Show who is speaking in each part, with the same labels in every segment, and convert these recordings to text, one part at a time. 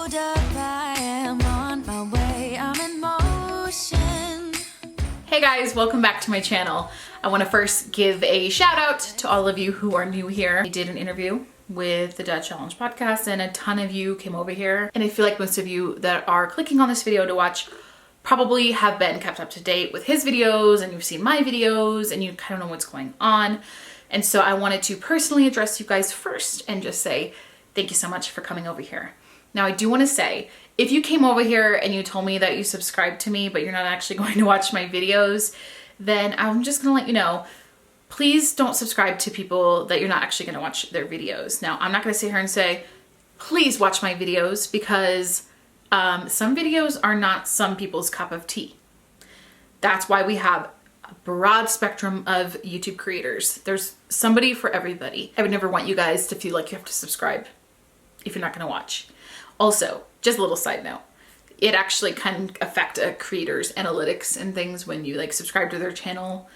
Speaker 1: Hold up, I am on my way, I'm in motion.
Speaker 2: Hey guys, welcome back to my channel. I want to first give a shout out to all of you who are new here. I did an interview with the Dad Challenge podcast and a ton of you came over here. And I feel like most of you that are clicking on this video to watch probably have been kept up to date with his videos and you've seen my videos and you kind of know what's going on. And so I wanted to personally address you guys first and just say thank you so much for coming over here. Now I do want to say, if you came over here and you told me that you subscribed to me but you're not actually going to watch my videos, then I'm just going to let you know, please don't subscribe to people that you're not actually going to watch their videos. Now I'm not going to sit here and say, please watch my videos, because some videos are not some people's cup of tea. That's why we have a broad spectrum of YouTube creators. There's somebody for everybody. I would never want you guys to feel like you have to subscribe if you're not going to watch. Also, just a little side note, it actually can affect a creator's analytics and things when you like subscribe to their channel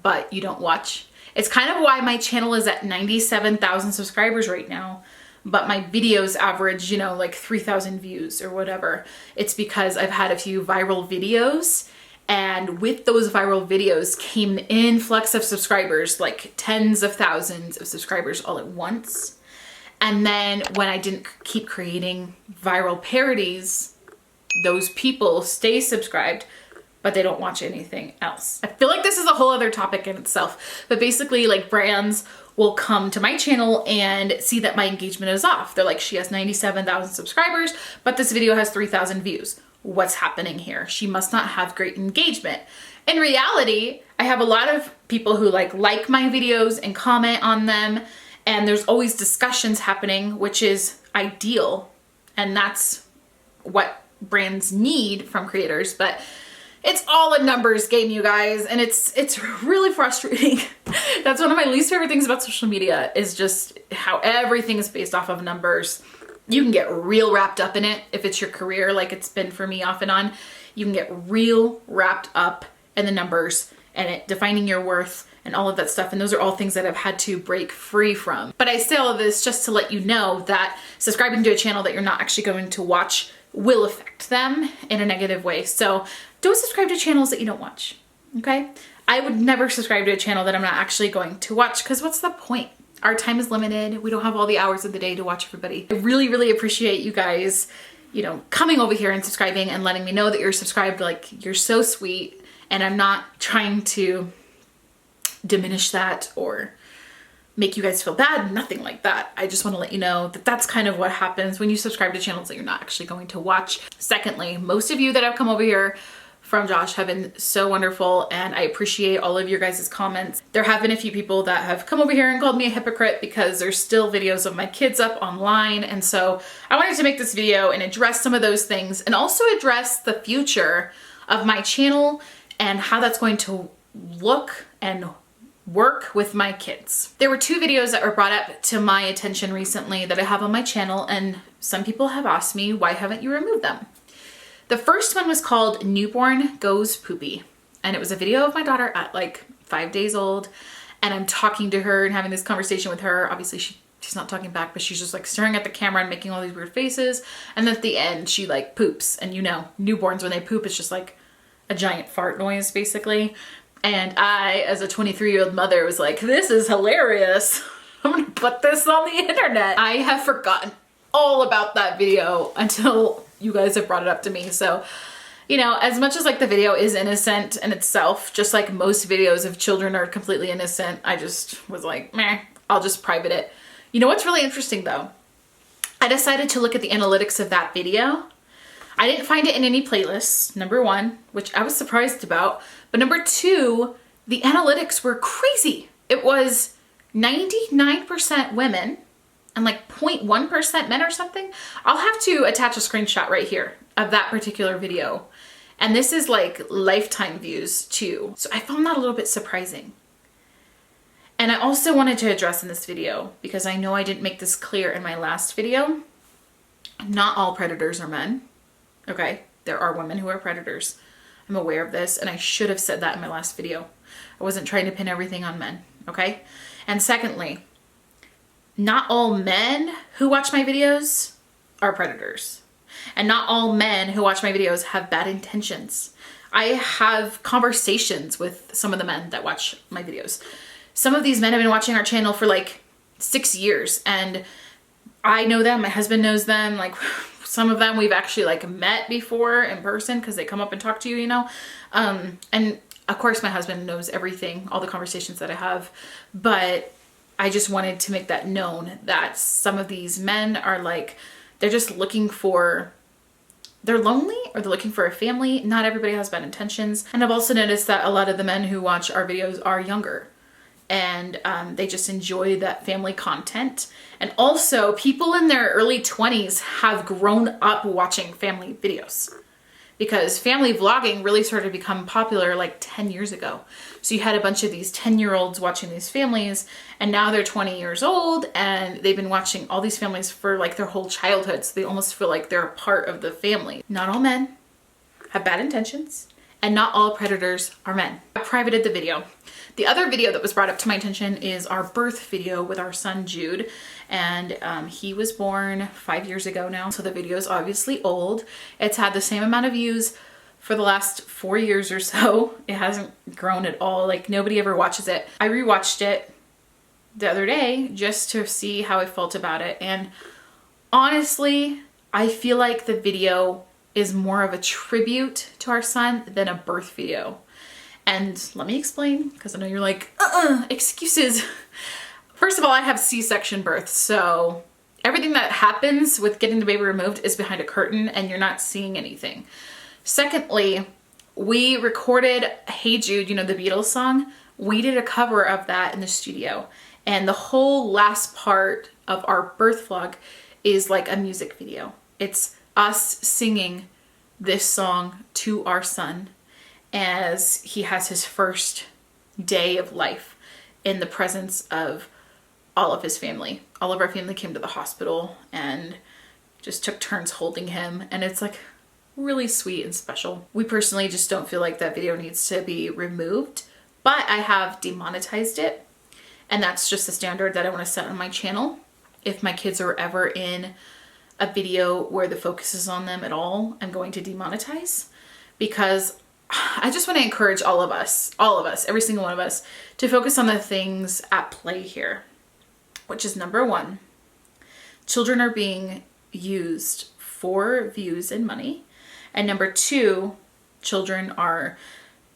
Speaker 2: but you don't watch. It's kind of why my channel is at 97,000 subscribers right now, but my videos average, you know, like 3,000 views or whatever. It's because I've had a few viral videos, and with those viral videos came an influx of subscribers, like tens of thousands of subscribers all at once. And then when I didn't keep creating viral parodies, those people stay subscribed, but they don't watch anything else. I feel like this is a whole other topic in itself, but basically like brands will come to my channel and see that my engagement is off. They're like, she has 97,000 subscribers, but this video has 3,000 views. What's happening here? She must not have great engagement. In reality, I have a lot of people who like my videos and comment on them, and there's always discussions happening, which is ideal. And that's what brands need from creators, but it's all a numbers game, you guys. And it's really frustrating. That's one of my least favorite things about social media, is just how everything is based off of numbers. You can get real wrapped up in it if it's your career, like it's been for me off and on. You can get real wrapped up in the numbers and it defining your worth and all of that stuff. And those are all things that I've had to break free from. But I say all of this just to let you know that subscribing to a channel that you're not actually going to watch will affect them in a negative way. So don't subscribe to channels that you don't watch, okay? I would never subscribe to a channel that I'm not actually going to watch, because what's the point? Our time is limited. We don't have all the hours of the day to watch everybody. I really, really appreciate you guys, you know, coming over here and subscribing and letting me know that you're subscribed. Like, you're so sweet. And I'm not trying to diminish that or make you guys feel bad, nothing like that. I just want to let you know that that's kind of what happens when you subscribe to channels that you're not actually going to watch. Secondly, most of you that have come over here from Josh have been so wonderful, and I appreciate all of your guys' comments. There have been a few people that have come over here and called me a hypocrite because there's still videos of my kids up online, and so I wanted to make this video and address some of those things and also address the future of my channel and how that's going to look and work with my kids. There were two videos that were brought up to my attention recently that I have on my channel, and some people have asked me, why haven't you removed them? The first one was called Newborn Goes Poopy, and it was a video of my daughter at like 5 days old, and I'm talking to her and having this conversation with her. Obviously she's not talking back, but she's just like staring at the camera and making all these weird faces, and at the end she like poops, and you know, newborns, when they poop, it's just like a giant fart noise basically. And I, as a 23-year-old mother, was like, this is hilarious. I'm gonna put this on the internet. I have forgotten all about that video until you guys have brought it up to me. So, you know, as much as like the video is innocent in itself, just like most videos of children are completely innocent, I just was like, meh, I'll just private it. You know what's really interesting though? I decided to look at the analytics of that video. I didn't find it in any playlists, number one, which I was surprised about. But number two, the analytics were crazy. It was 99% women and like 0.1% men or something. I'll have to attach a screenshot right here of that particular video. And this is like lifetime views too. So I found that a little bit surprising. And I also wanted to address in this video, because I know I didn't make this clear in my last video, not all predators are men. Okay, there are women who are predators. I'm aware of this, and I should have said that in my last video. I wasn't trying to pin everything on men, okay? And secondly, not all men who watch my videos are predators. And not all men who watch my videos have bad intentions. I have conversations with some of the men that watch my videos. Some of these men have been watching our channel for like 6 years, and I know them, my husband knows them, like some of them we've actually like met before in person because they come up and talk to you, you know? And of course my husband knows everything, all the conversations that I have, but I just wanted to make that known that some of these men are like, they're just looking for, they're lonely or they're looking for a family. Not everybody has bad intentions. And I've also noticed that a lot of the men who watch our videos are younger, and they just enjoy that family content. And also people in their early 20s have grown up watching family videos, because family vlogging really started to become popular like 10 years ago. So you had a bunch of these 10-year-olds watching these families, and now they're 20 years old and they've been watching all these families for like their whole childhood. So they almost feel like they're a part of the family. Not all men have bad intentions, and not all predators are men. I privated the video. The other video that was brought up to my attention is our birth video with our son Jude, and he was born 5 years ago now, so the video is obviously old. It's had the same amount of views for the last 4 years or so. It hasn't grown at all, like nobody ever watches it. I rewatched it the other day just to see how I felt about it, and honestly I feel like the video is more of a tribute to our son than a birth video. And let me explain, because I know you're like, excuses. First of all, I have C-section birth, so everything that happens with getting the baby removed is behind a curtain and you're not seeing anything. Secondly, we recorded Hey Jude, you know, the Beatles song. We did a cover of that in the studio, and the whole last part of our birth vlog is like a music video. It's us singing this song to our son as he has his first day of life in the presence of all of his family. All of our family came to the hospital and just took turns holding him, and it's like really sweet and special. We personally just don't feel like that video needs to be removed, but I have demonetized it, and that's just the standard that I want to set on my channel. If my kids are ever in a video where the focus is on them at all, I'm going to demonetize, because I just want to encourage all of us, every single one of us, to focus on the things at play here, which is number one, children are being used for views and money. And number two, children are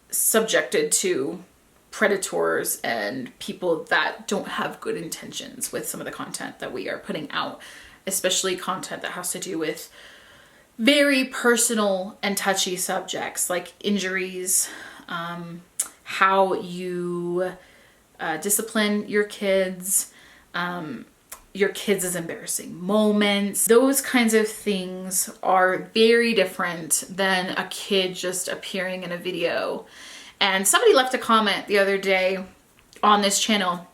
Speaker 2: subjected to predators and people that don't have good intentions with some of the content that we are putting out, especially content that has to do with very personal and touchy subjects like injuries, how you discipline your kids, your kids' embarrassing moments. Those kinds of things are very different than a kid just appearing in a video. And somebody left a comment the other day on this channel,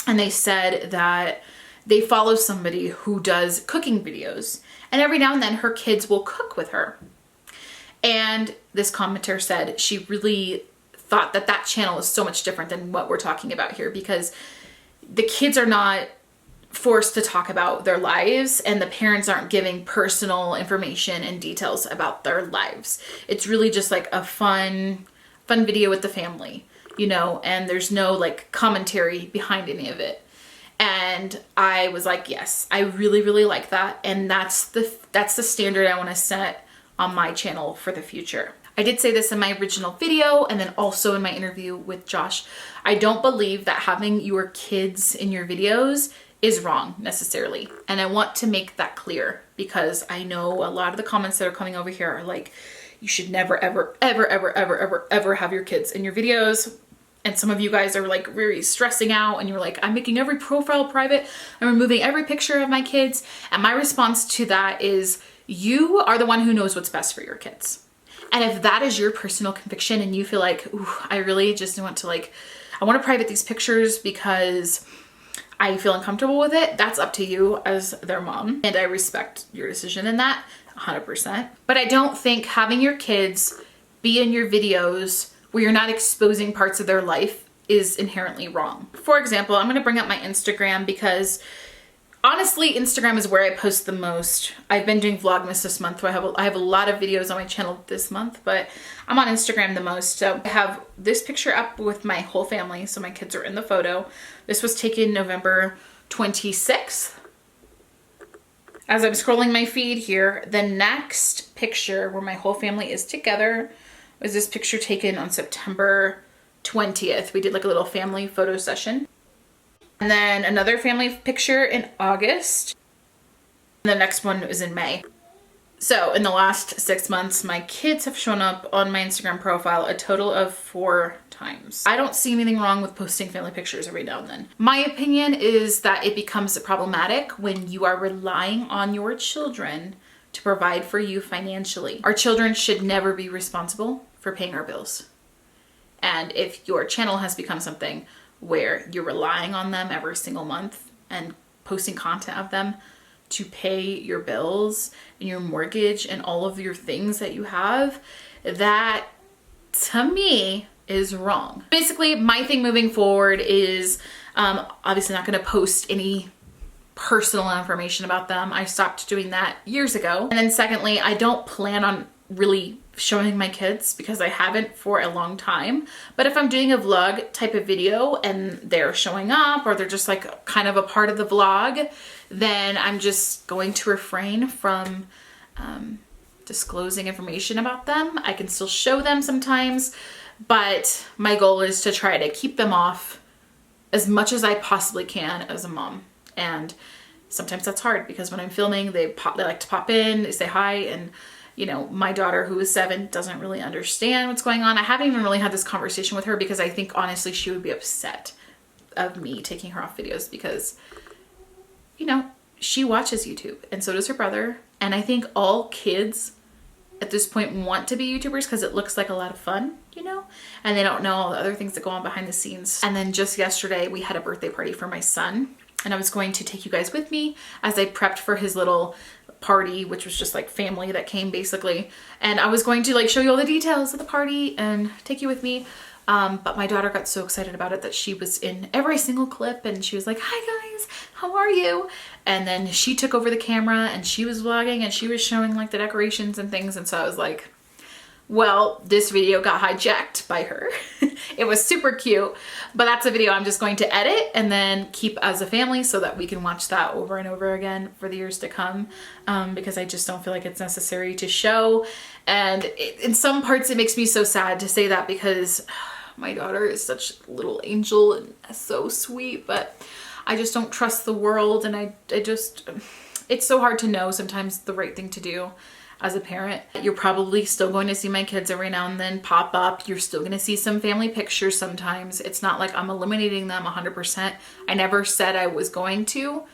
Speaker 2: and they said that they follow somebody who does cooking videos, and every now and then her kids will cook with her. And this commenter said she really thought that that channel is so much different than what we're talking about here, because the kids are not forced to talk about their lives and the parents aren't giving personal information and details about their lives. It's really just like a fun video with the family, you know, and there's no like commentary behind any of it. And I was like, yes, I really, really like that. And that's the standard I want to set on my channel for the future. I did say this in my original video and then also in my interview with Josh. I don't believe that having your kids in your videos is wrong necessarily. And I want to make that clear, because I know a lot of the comments that are coming over here are like, you should never, ever, ever, ever, ever, ever, ever have your kids in your videos. And some of you guys are like really stressing out and you're like, I'm making every profile private. I'm removing every picture of my kids. And my response to that is, you are the one who knows what's best for your kids. And if that is your personal conviction and you feel like, ooh, I really just want to like, I want to private these pictures because I feel uncomfortable with it, that's up to you as their mom. And I respect your decision in that 100%. But I don't think having your kids be in your videos where you're not exposing parts of their life is inherently wrong. For example, I'm going to bring up my Instagram because Honestly, Instagram is where I post the most. I've been doing Vlogmas this month, so I have a lot of videos on my channel this month, but I'm on Instagram the most. So I have this picture up with my whole family, so my kids are in the photo. This was taken November 26th. As I'm scrolling my feed here, the next picture where my whole family is together was this picture taken on September 20th. We did like a little family photo session. And then another family picture in August. And the next one was in May. So in the last 6 months, my kids have shown up on my Instagram profile a total of 4 times. I don't see anything wrong with posting family pictures every now and then. My opinion is that it becomes problematic when you are relying on your children to provide for you financially. Our children should never be responsible for paying our bills. And if your channel has become something where you're relying on them every single month and posting content of them to pay your bills and your mortgage and all of your things that you have, that to me is wrong. Basically, my thing moving forward is obviously not going to post any personal information about them. I stopped doing that years ago. And then secondly, I don't plan on really showing my kids because I haven't for a long time. But if I'm doing a vlog type of video and they're showing up or they're just like kind of a part of the vlog, then I'm just going to refrain from disclosing information about them. I can still show them sometimes, but my goal is to try to keep them off as much as I possibly can as a mom. And sometimes that's hard because when I'm filming, they like to pop in, they say hi, and you know, my daughter who is 7 doesn't really understand what's going on. I haven't even really had this conversation with her because I think honestly she would be upset of me taking her off videos because, you know, she watches YouTube and so does her brother. And I think all kids at this point want to be YouTubers because it looks like a lot of fun, you know, and they don't know all the other things that go on behind the scenes. And then just yesterday we had a birthday party for my son and I was going to take you guys with me as I prepped for his little party, which was just like family that came basically. And I was going to like show you all the details of the party and take you with me. But my daughter got so excited about it that she was in every single clip and she was like, "Hi guys, how are you?" And then she took over the camera and she was vlogging and she was showing like the decorations and things. And so I was like, well, this video got hijacked by her. It was super cute, but that's a video I'm just going to edit and then keep as a family so that we can watch that over and over again for the years to come, because I just don't feel like it's necessary to show. And in some parts it makes me so sad to say that because my daughter is such a little angel and so sweet, but I just don't trust the world. And I just, it's so hard to know sometimes the right thing to do. As a parent, you're probably still going to see my kids every now and then pop up. You're still going to see some family pictures sometimes. It's not like I'm eliminating them 100%. I never said I was going to.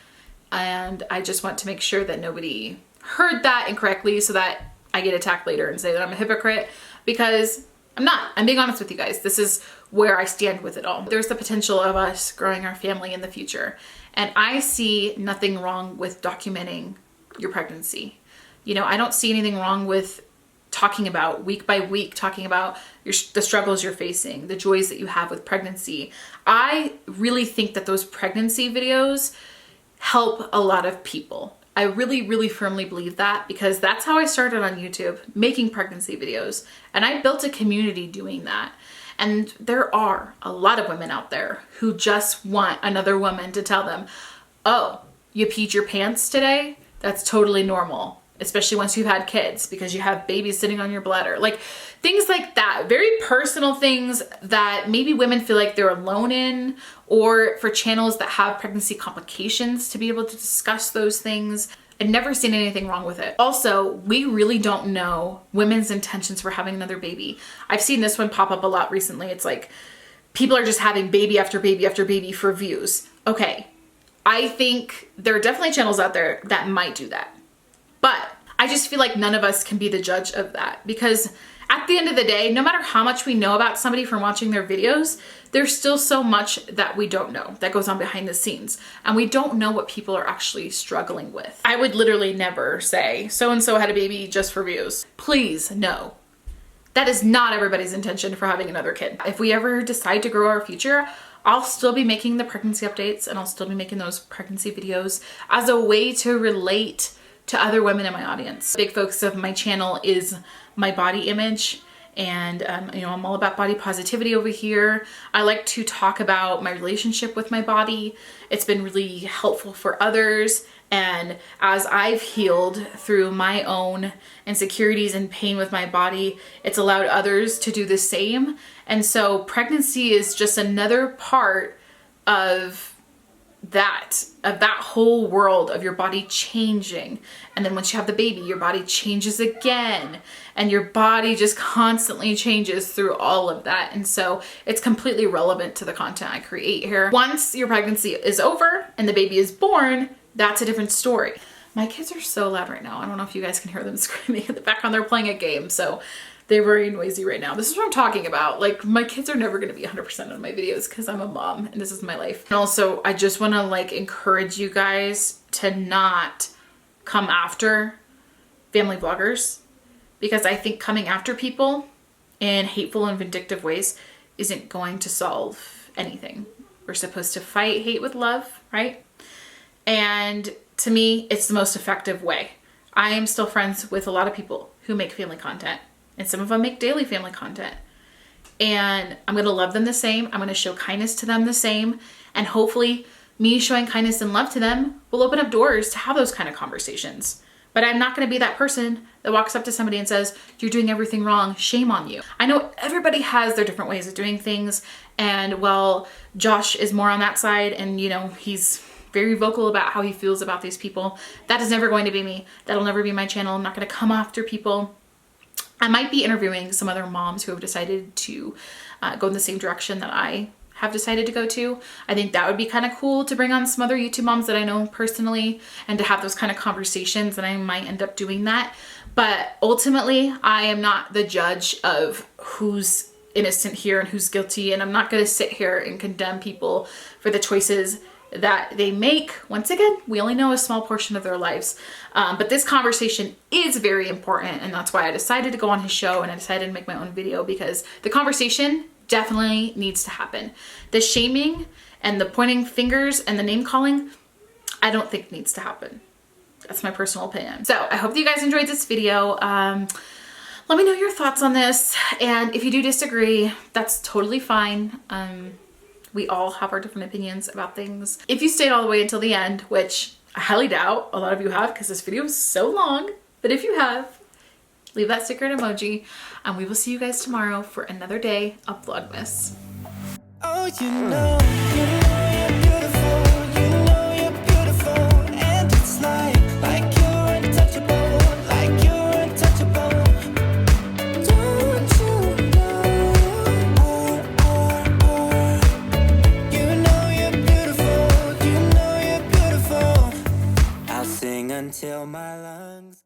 Speaker 2: And I just want to make sure that nobody heard that incorrectly so that I get attacked later and say that I'm a hypocrite, because I'm not. I'm being honest with you guys. This is where I stand with it all. There's the potential of us growing our family in the future. And I see nothing wrong with documenting your pregnancy. You know, I don't see anything wrong with talking about week by week, talking about the struggles you're facing, the joys that you have with pregnancy. I really think that those pregnancy videos help a lot of people. I really, really firmly believe that because that's how I started on YouTube, making pregnancy videos. And I built a community doing that. And there are a lot of women out there who just want another woman to tell them, "Oh, you peed your pants today? That's totally normal." Especially once you've had kids because you have babies sitting on your bladder. Like things like that, very personal things that maybe women feel like they're alone in, or for channels that have pregnancy complications to be able to discuss those things. I've never seen anything wrong with it. Also, we really don't know women's intentions for having another baby. I've seen this one pop up a lot recently. It's like people are just having baby after baby after baby for views. Okay, I think there are definitely channels out there that might do that. But I just feel like none of us can be the judge of that, because at the end of the day, no matter how much we know about somebody from watching their videos, there's still so much that we don't know that goes on behind the scenes. And we don't know what people are actually struggling with. I would literally never say, so-and-so had a baby just for views. Please, no. That is not everybody's intention for having another kid. If we ever decide to grow our future, I'll still be making the pregnancy updates and I'll still be making those pregnancy videos as a way to relate to other women in my audience. Big focus of my channel is my body image, and you know, I'm all about body positivity over here. I like to talk about my relationship with my body. It's been really helpful for others, and as I've healed through my own insecurities and pain with my body, it's allowed others to do the same. And so pregnancy is just another part of that whole world of your body changing. And then once you have the baby, your body changes again, and your body just constantly changes through all of that. And so it's completely relevant to the content I create here. Once your pregnancy is over and the baby is born, that's a different story. My kids are so loud right now. I don't know if you guys can hear them screaming in the background. They're playing a game, so they're very noisy right now. This is what I'm talking about. Like, my kids are never gonna be 100% on my videos because I'm a mom and this is my life. And also, I just wanna like encourage you guys to not come after family vloggers, because I think coming after people in hateful and vindictive ways isn't going to solve anything. We're supposed to fight hate with love, right? And to me, it's the most effective way. I am still friends with a lot of people who make family content, and some of them make daily family content. And I'm gonna love them the same. I'm gonna show kindness to them the same. And hopefully me showing kindness and love to them will open up doors to have those kind of conversations. But I'm not gonna be that person that walks up to somebody and says, you're doing everything wrong, shame on you. I know everybody has their different ways of doing things. And while Josh is more on that side, and you know, he's very vocal about how he feels about these people, that is never going to be me. That'll never be my channel. I'm not gonna come after people. I might be interviewing some other moms who have decided to go in the same direction that I have decided to go to. I think that would be kind of cool to bring on some other YouTube moms that I know personally and to have those kind of conversations, and I might end up doing that. But ultimately, I am not the judge of who's innocent here and who's guilty, and I'm not going to sit here and condemn people for the choices that they make. Once again, we only know a small portion of their lives. But this conversation is very important, and that's why I decided to go on his show and I decided to make my own video, because the conversation definitely needs to happen. The shaming and the pointing fingers and the name calling, I don't think needs to happen. That's my personal opinion. So I hope that you guys enjoyed this video. Let me know your thoughts on this. And if you do disagree, that's totally fine. We all have our different opinions about things. If you stayed all the way until the end, which I highly doubt a lot of you have because this video is so long, but if you have, leave that sticker and emoji, and we will see you guys tomorrow for another day of Vlogmas.
Speaker 3: Oh, you know you're beautiful, you're beautiful, and it's like you're untouchable, like you're untouchable. Don't you know, you know you're beautiful, I'll sing until my lungs